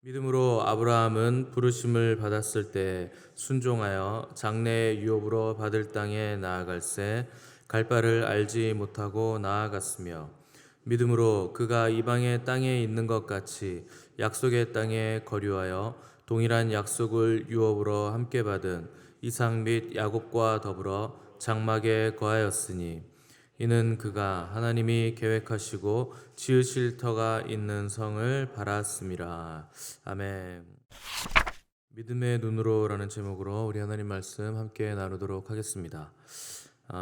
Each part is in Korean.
믿음으로 아브라함은 부르심을 받았을 때 순종하여 장래의 유업으로 받을 땅에 나아갈새 갈 바를 알지 못하고 나아갔으며, 믿음으로 그가 이방의 땅에 있는 것 같이 약속의 땅에 거류하여 동일한 약속을 유업으로 함께 받은 이삭 및 야곱과 더불어 장막에 거하였으니, 이는 그가 하나님이 계획하시고 지으실 터가 있는 성을 바랐음이라. 아멘. 믿음의 눈으로라는 제목으로 우리 하나님 말씀 함께 나누도록 하겠습니다.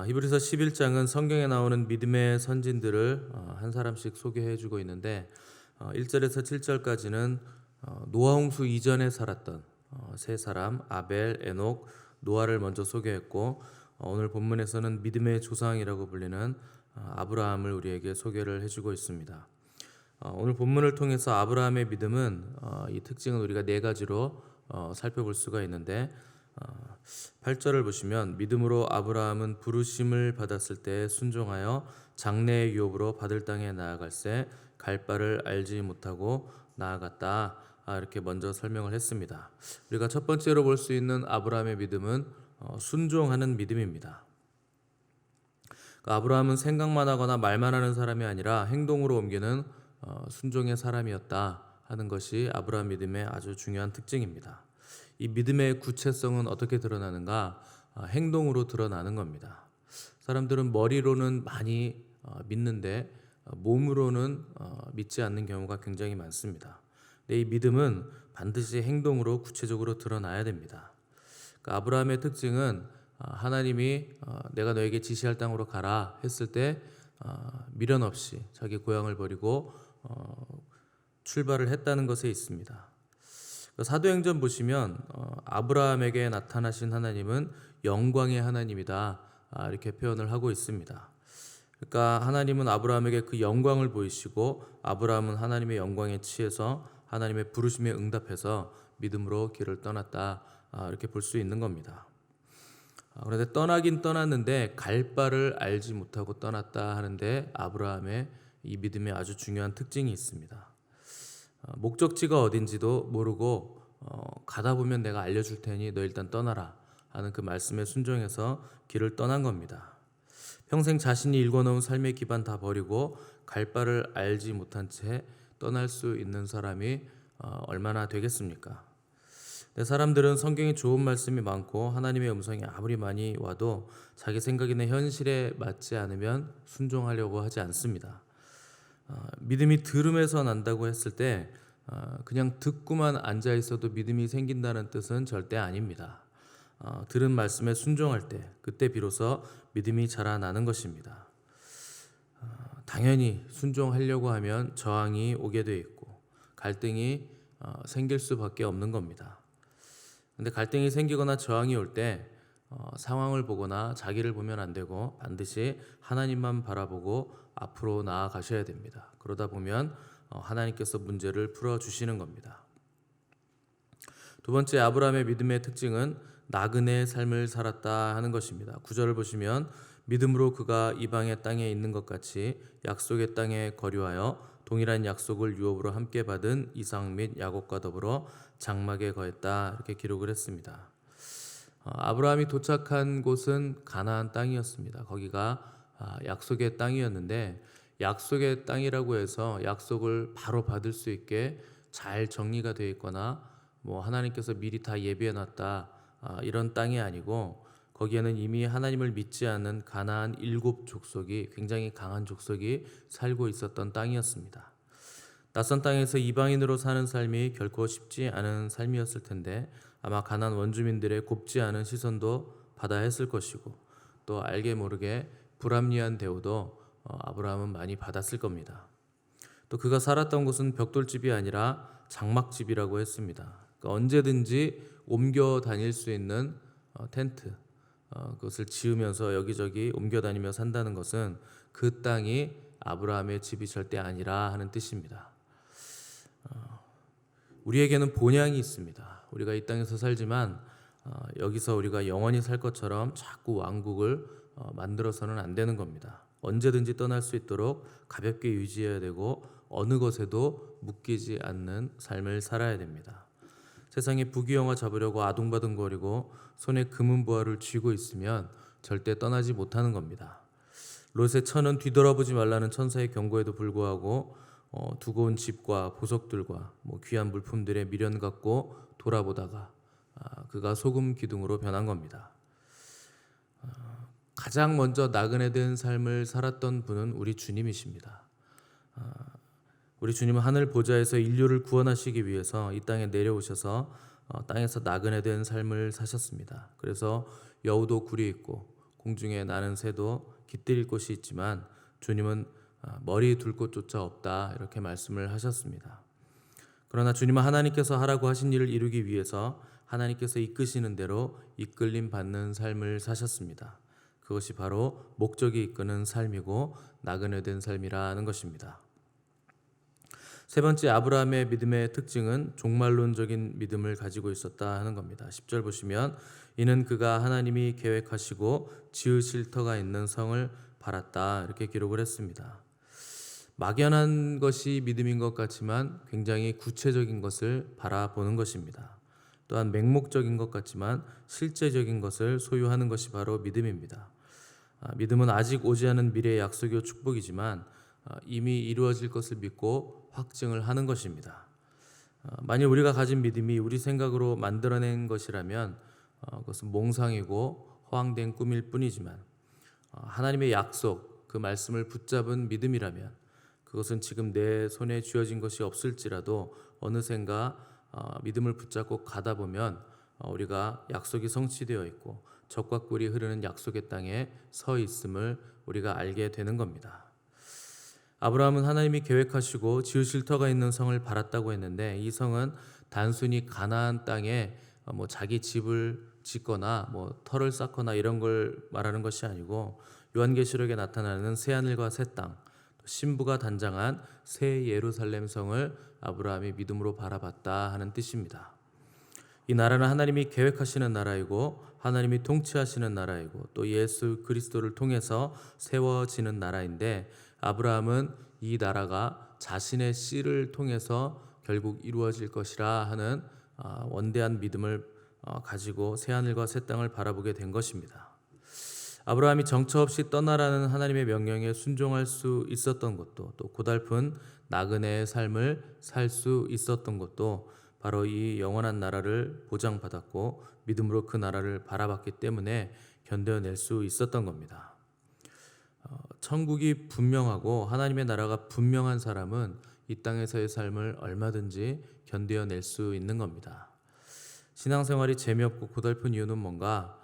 히브리서 11장은 성경에 나오는 믿음의 선진들을 한 사람씩 소개해 주고 있는데, 1절에서 7절까지는 노아 홍수 이전에 살았던 세 사람 아벨, 에녹, 노아를 먼저 소개했고, 오늘 본문에서는 믿음의 조상이라고 불리는 아브라함을 우리에게 소개를 해주고 있습니다. 오늘 본문을 통해서 아브라함의 믿음은 이 특징은 우리가 네 가지로 살펴볼 수가 있는데, 8절을 보시면 믿음으로 아브라함은 부르심을 받았을 때 순종하여 장래의 유업으로 받을 땅에 나아갈새 갈 바를 알지 못하고 나아갔다, 이렇게 먼저 설명을 했습니다. 우리가 첫 번째로 볼 수 있는 아브라함의 믿음은 순종하는 믿음입니다. 아브라함은 생각만 하거나 말만 하는 사람이 아니라 행동으로 옮기는 순종의 사람이었다 하는 것이 아브라함 믿음의 아주 중요한 특징입니다. 이 믿음의 구체성은 어떻게 드러나는가? 행동으로 드러나는 겁니다. 사람들은 머리로는 많이 믿는데 몸으로는 믿지 않는 경우가 굉장히 많습니다. 근데 이 믿음은 반드시 행동으로 구체적으로 드러나야 됩니다. 그러니까 아브라함의 특징은 하나님이 내가 너에게 지시할 땅으로 가라 했을 때 미련 없이 자기 고향을 버리고 출발을 했다는 것에 있습니다. 사도행전 보시면 아브라함에게 나타나신 하나님은 영광의 하나님이다, 이렇게 표현을 하고 있습니다. 그러니까 하나님은 아브라함에게 그 영광을 보이시고, 아브라함은 하나님의 영광에 취해서 하나님의 부르심에 응답해서 믿음으로 길을 떠났다, 이렇게 볼 수 있는 겁니다. 그런데 떠나긴 떠났는데 갈 바를 알지 못하고 떠났다 하는데, 아브라함의 이 믿음에 아주 중요한 특징이 있습니다. 목적지가 어딘지도 모르고 가다 보면 내가 알려줄 테니 너 일단 떠나라 하는 그 말씀에 순종해서 길을 떠난 겁니다. 평생 자신이 일궈놓은 삶의 기반 다 버리고 갈 바를 알지 못한 채 떠날 수 있는 사람이 얼마나 되겠습니까? 사람들은 성경에 좋은 말씀이 많고 하나님의 음성이 아무리 많이 와도 자기 생각이나 현실에 맞지 않으면 순종하려고 하지 않습니다. 믿음이 들음에서 난다고 했을 때 그냥 듣고만 앉아 있어도 믿음이 생긴다는 뜻은 절대 아닙니다. 들은 말씀에 순종할 때, 그때 비로소 믿음이 자라나는 것입니다. 당연히 순종하려고 하면 저항이 오게 돼 있고 갈등이 생길 수밖에 없는 겁니다. 근데 갈등이 생기거나 저항이 올 때 상황을 보거나 자기를 보면 안 되고 반드시 하나님만 바라보고 앞으로 나아가셔야 됩니다. 그러다 보면 하나님께서 문제를 풀어주시는 겁니다. 두 번째, 아브라함의 믿음의 특징은 나그네의 삶을 살았다 하는 것입니다. 9절을 보시면 믿음으로 그가 이방의 땅에 있는 것 같이 약속의 땅에 거류하여 동일한 약속을 유업으로 함께 받은 이삭 및 야곱과 더불어 장막에 거했다, 이렇게 기록을 했습니다. 아브라함이 도착한 곳은 가나안 땅이었습니다. 거기가 약속의 땅이었는데, 약속의 땅이라고 해서 약속을 바로 받을 수 있게 잘 정리가 되어 있거나 하나님께서 미리 다 예비해 놨다, 이런 땅이 아니고, 거기에는 이미 하나님을 믿지 않는 가나안 7족속이, 굉장히 강한 족속이 살고 있었던 땅이었습니다. 낯선 땅에서 이방인으로 사는 삶이 결코 쉽지 않은 삶이었을 텐데, 아마 가나안 원주민들의 곱지 않은 시선도 받아야 했을 것이고, 또 알게 모르게 불합리한 대우도 아브라함은 많이 받았을 겁니다. 또 그가 살았던 곳은 벽돌집이 아니라 장막집이라고 했습니다. 그러니까 언제든지 옮겨 다닐 수 있는 텐트, 그것을 지으면서 여기저기 옮겨 다니며 산다는 것은 그 땅이 아브라함의 집이 절대 아니라 하는 뜻입니다. 우리에게는 본향이 있습니다. 우리가 이 땅에서 살지만 여기서 우리가 영원히 살 것처럼 자꾸 왕국을 만들어서는 안 되는 겁니다. 언제든지 떠날 수 있도록 가볍게 유지해야 되고 어느 것에도 묶이지 않는 삶을 살아야 됩니다. 세상에 부귀영화 잡으려고 아둥바둥거리고 손에 금은 보화를 쥐고 있으면 절대 떠나지 못하는 겁니다. 롯의 처는 뒤돌아보지 말라는 천사의 경고에도 불구하고 두고 온 집과 보석들과 귀한 물품들에 미련 갖고 돌아보다가 그가 소금 기둥으로 변한 겁니다. 가장 먼저 나그네 된 삶을 살았던 분은 우리 주님이십니다. 우리 주님은 하늘 보좌에서 인류를 구원하시기 위해서 이 땅에 내려오셔서 땅에서 나그네 된 삶을 사셨습니다. 그래서 여우도 굴이 있고 공중에 나는 새도 깃들일 곳이 있지만 주님은 머리 둘 곳조차 없다, 이렇게 말씀을 하셨습니다. 그러나 주님은 하나님께서 하라고 하신 일을 이루기 위해서 하나님께서 이끄시는 대로 이끌림 받는 삶을 사셨습니다. 그것이 바로 목적이 이끄는 삶이고 나그네 된 삶이라는 것입니다. 세 번째, 아브라함의 믿음의 특징은 종말론적인 믿음을 가지고 있었다 하는 겁니다. 10절 보시면 이는 그가 하나님이 계획하시고 지으실 터가 있는 성을 바랐다, 이렇게 기록을 했습니다. 막연한 것이 믿음인 것 같지만 굉장히 구체적인 것을 바라보는 것입니다. 또한 맹목적인 것 같지만 실제적인 것을 소유하는 것이 바로 믿음입니다. 믿음은 아직 오지 않은 미래의 약속이요 축복이지만 이미 이루어질 것을 믿고 확증을 하는 것입니다. 만일 우리가 가진 믿음이 우리 생각으로 만들어낸 것이라면 그것은 몽상이고 허황된 꿈일 뿐이지만 하나님의 약속, 그 말씀을 붙잡은 믿음이라면 그것은 지금 내 손에 쥐어진 것이 없을지라도 어느샌가 믿음을 붙잡고 가다 보면 우리가 약속이 성취되어 있고 적과 꿀이 흐르는 약속의 땅에 서 있음을 우리가 알게 되는 겁니다. 아브라함은 하나님이 계획하시고 지으실 터가 있는 성을 바랐다고 했는데 이 성은 단순히 가나안 땅에 자기 집을 짓거나 터를 쌓거나 이런 걸 말하는 것이 아니고 요한계시록에 나타나는 새하늘과 새 땅, 신부가 단장한 새 예루살렘 성을 아브라함이 믿음으로 바라봤다 하는 뜻입니다. 이 나라는 하나님이 계획하시는 나라이고 하나님이 통치하시는 나라이고 또 예수 그리스도를 통해서 세워지는 나라인데 아브라함은 이 나라가 자신의 씨를 통해서 결국 이루어질 것이라 하는 원대한 믿음을 가지고 새하늘과 새 땅을 바라보게 된 것입니다. 아브라함이 정처 없이 떠나라는 하나님의 명령에 순종할 수 있었던 것도 또 고달픈 나그네의 삶을 살 수 있었던 것도 바로 이 영원한 나라를 보장받았고 믿음으로 그 나라를 바라봤기 때문에 견뎌낼 수 있었던 겁니다. 천국이 분명하고 하나님의 나라가 분명한 사람은 이 땅에서의 삶을 얼마든지 견뎌낼 수 있는 겁니다. 신앙생활이 재미없고 고달픈 이유는 뭔가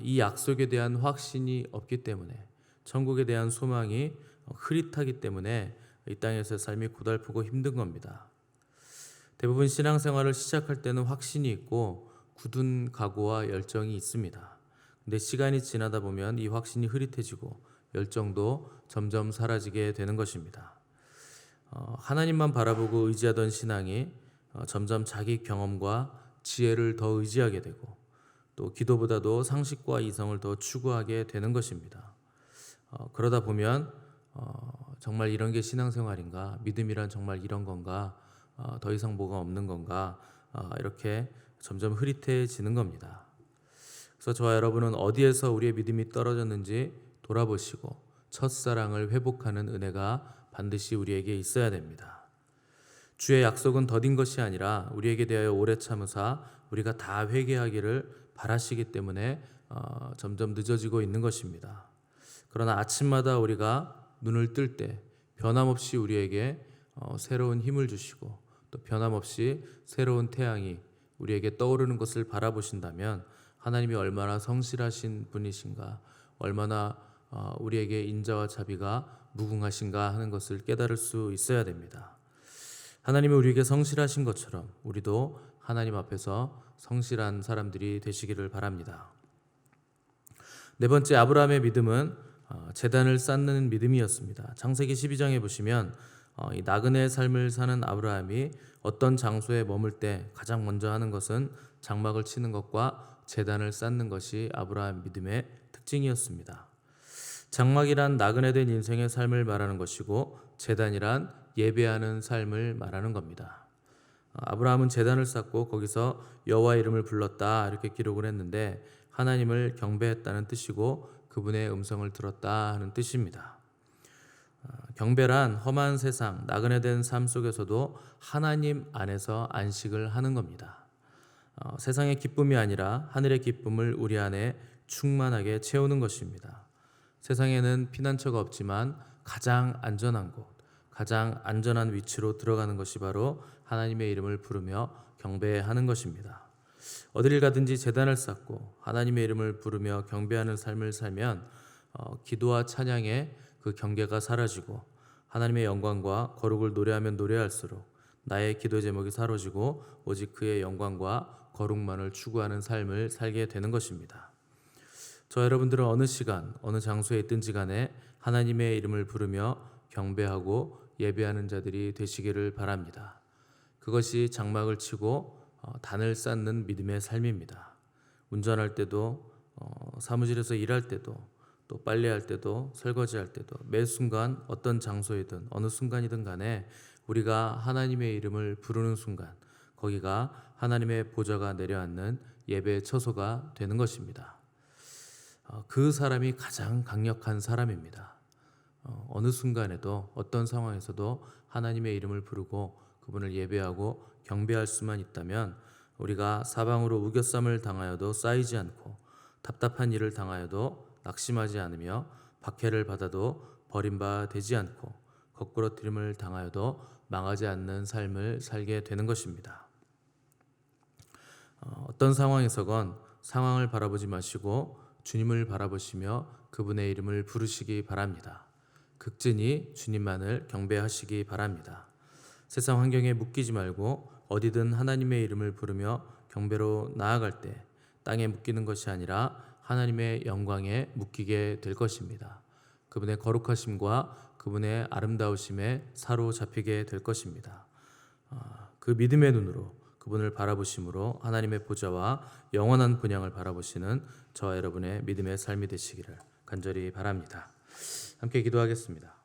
이 약속에 대한 확신이 없기 때문에, 천국에 대한 소망이 흐릿하기 때문에 이 땅에서의 삶이 고달프고 힘든 겁니다. 대부분 신앙생활을 시작할 때는 확신이 있고 굳은 각오와 열정이 있습니다. 근데 시간이 지나다 보면 이 확신이 흐릿해지고 열정도 점점 사라지게 되는 것입니다. 하나님만 바라보고 의지하던 신앙이 점점 자기 경험과 지혜를 더 의지하게 되고 또 기도보다도 상식과 이성을 더 추구하게 되는 것입니다. 그러다 보면 정말 이런 게 신앙생활인가? 믿음이란 정말 이런 건가? 더 이상 뭐가 없는 건가? 이렇게 점점 흐릿해지는 겁니다. 그래서 저와 여러분은 어디에서 우리의 믿음이 떨어졌는지 돌아보시고 첫사랑을 회복하는 은혜가 반드시 우리에게 있어야 됩니다. 주의 약속은 더딘 것이 아니라 우리에게 대하여 오래 참으사 우리가 다 회개하기를 바라시기 때문에 점점 늦어지고 있는 것입니다. 그러나 아침마다 우리가 눈을 뜰 때 변함없이 우리에게 새로운 힘을 주시고 또 변함없이 새로운 태양이 우리에게 떠오르는 것을 바라보신다면 하나님이 얼마나 성실하신 분이신가, 얼마나 우리에게 인자와 자비가 무궁하신가 하는 것을 깨달을 수 있어야 됩니다. 하나님이 우리에게 성실하신 것처럼 우리도 하나님 앞에서 성실한 사람들이 되시기를 바랍니다. 네 번째, 아브라함의 믿음은 제단을 쌓는 믿음이었습니다. 창세기 12장에 보시면 이 나그네의 삶을 사는 아브라함이 어떤 장소에 머물 때 가장 먼저 하는 것은 장막을 치는 것과 제단을 쌓는 것이 아브라함 믿음의 특징이었습니다. 장막이란 나그네된 인생의 삶을 말하는 것이고 제단이란 예배하는 삶을 말하는 겁니다. 아브라함은 제단을 쌓고 거기서 여호와 이름을 불렀다 이렇게 기록을 했는데 하나님을 경배했다는 뜻이고 그분의 음성을 들었다 하는 뜻입니다. 경배란 험한 세상, 나그네된 삶 속에서도 하나님 안에서 안식을 하는 겁니다. 세상의 기쁨이 아니라 하늘의 기쁨을 우리 안에 충만하게 채우는 것입니다. 세상에는 피난처가 없지만 가장 안전한 곳, 가장 안전한 위치로 들어가는 것이 바로 하나님의 이름을 부르며 경배하는 것입니다. 어디를 가든지 제단을 쌓고 하나님의 이름을 부르며 경배하는 삶을 살면 기도와 찬양의 그 경계가 사라지고 하나님의 영광과 거룩을 노래하면 노래할수록 나의 기도 제목이 사라지고 오직 그의 영광과 거룩만을 추구하는 삶을 살게 되는 것입니다. 저 여러분들은 어느 시간 어느 장소에 있든지 간에 하나님의 이름을 부르며 경배하고 예배하는 자들이 되시기를 바랍니다. 그것이 장막을 치고 단을 쌓는 믿음의 삶입니다. 운전할 때도 사무실에서 일할 때도 또 빨래할 때도 설거지할 때도 매 순간 어떤 장소이든 어느 순간이든 간에 우리가 하나님의 이름을 부르는 순간 거기가 하나님의 보좌가 내려앉는 예배의 처소가 되는 것입니다. 그 사람이 가장 강력한 사람입니다. 어느 순간에도 어떤 상황에서도 하나님의 이름을 부르고 그분을 예배하고 경배할 수만 있다면 우리가 사방으로 우겨쌈을 당하여도 쌓이지 않고 답답한 일을 당하여도 낙심하지 않으며 박해를 받아도 버림받지 않고 거꾸러뜨림을 당하여도 망하지 않는 삶을 살게 되는 것입니다. 어떤 상황에서건 상황을 바라보지 마시고 주님을 바라보시며 그분의 이름을 부르시기 바랍니다. 극진히 주님만을 경배하시기 바랍니다. 세상 환경에 묶이지 말고 어디든 하나님의 이름을 부르며 경배로 나아갈 때 땅에 묶이는 것이 아니라 하나님의 영광에 묶이게 될 것입니다. 그분의 거룩하심과 그분의 아름다우심에 사로잡히게 될 것입니다. 그 믿음의 눈으로 그분을 바라보심으로 하나님의 보좌와 영원한 분향을 바라보시는 저와 여러분의 믿음의 삶이 되시기를 간절히 바랍니다. 함께 기도하겠습니다.